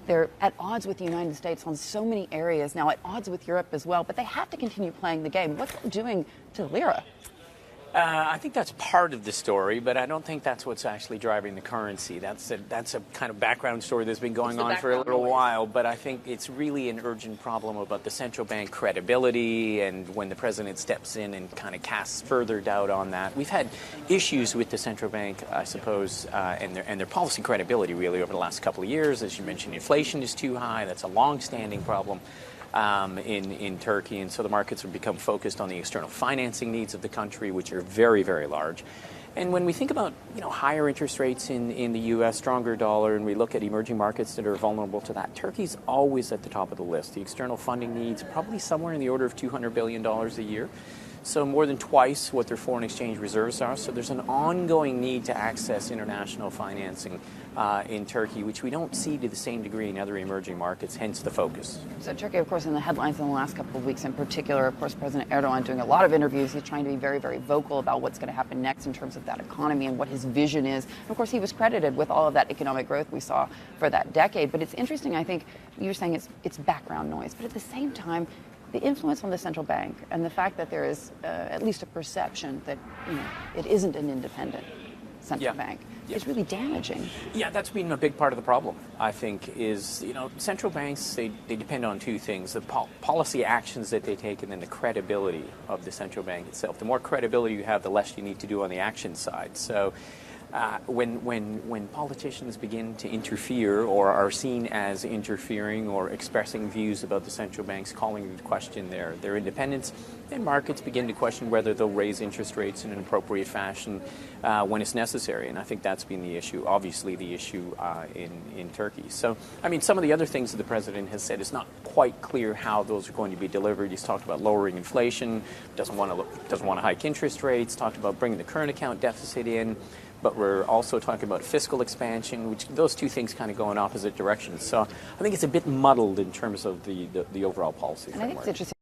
they're at odds with the United States on so many areas, now at odds with Europe as well, but they have to continue playing the game. What's that doing to the lira? I think that's part of the story, but I don't think that's what's actually driving the currency. That's a kind of background story that's been going on for a little while, but I think it's really an urgent problem about the central bank credibility, and when the president steps in and kind of casts further doubt on that. We've had issues with the central bank, I suppose, and their policy credibility really over the last couple of years. As you mentioned, inflation is too high. That's a long-standing problem in Turkey, and so the markets have become focused on the external financing needs of the country, which are very, very large. And when we think about higher interest rates in the U.S., stronger dollar, and we look at emerging markets that are vulnerable to that, Turkey's always at the top of the list. The external funding needs probably somewhere in the order of $200 billion a year. So more than twice what their foreign exchange reserves are. So there's an ongoing need to access international financing in Turkey, which we don't see to the same degree in other emerging markets, hence the focus. So Turkey, of course, in the headlines in the last couple of weeks in particular, of course, President Erdogan doing a lot of interviews. He's trying to be very, very vocal about what's going to happen next in terms of that economy and what his vision is. And of course, he was credited with all of that economic growth we saw for that decade. But it's interesting, I think, you're saying it's background noise. But at the same time, the influence on the central bank and the fact that there is at least a perception that it isn't an independent central bank is really damaging. Yeah, that's been a big part of the problem, I think, is, central banks, they depend on two things, the policy actions that they take and then the credibility of the central bank itself. The more credibility you have, the less you need to do on the action side. So when politicians begin to interfere or are seen as interfering or expressing views about the central banks, calling into question their independence, then markets begin to question whether they'll raise interest rates in an appropriate fashion when it's necessary. And I think that's been the issue, obviously the issue in Turkey. So, I mean, some of the other things that the president has said, it's not quite clear how those are going to be delivered. He's talked about lowering inflation, doesn't want to hike interest rates, talked about bringing the current account deficit in. But we're also talking about fiscal expansion, which those two things kind of go in opposite directions. So I think it's a bit muddled in terms of the overall policy framework. I think it's interesting.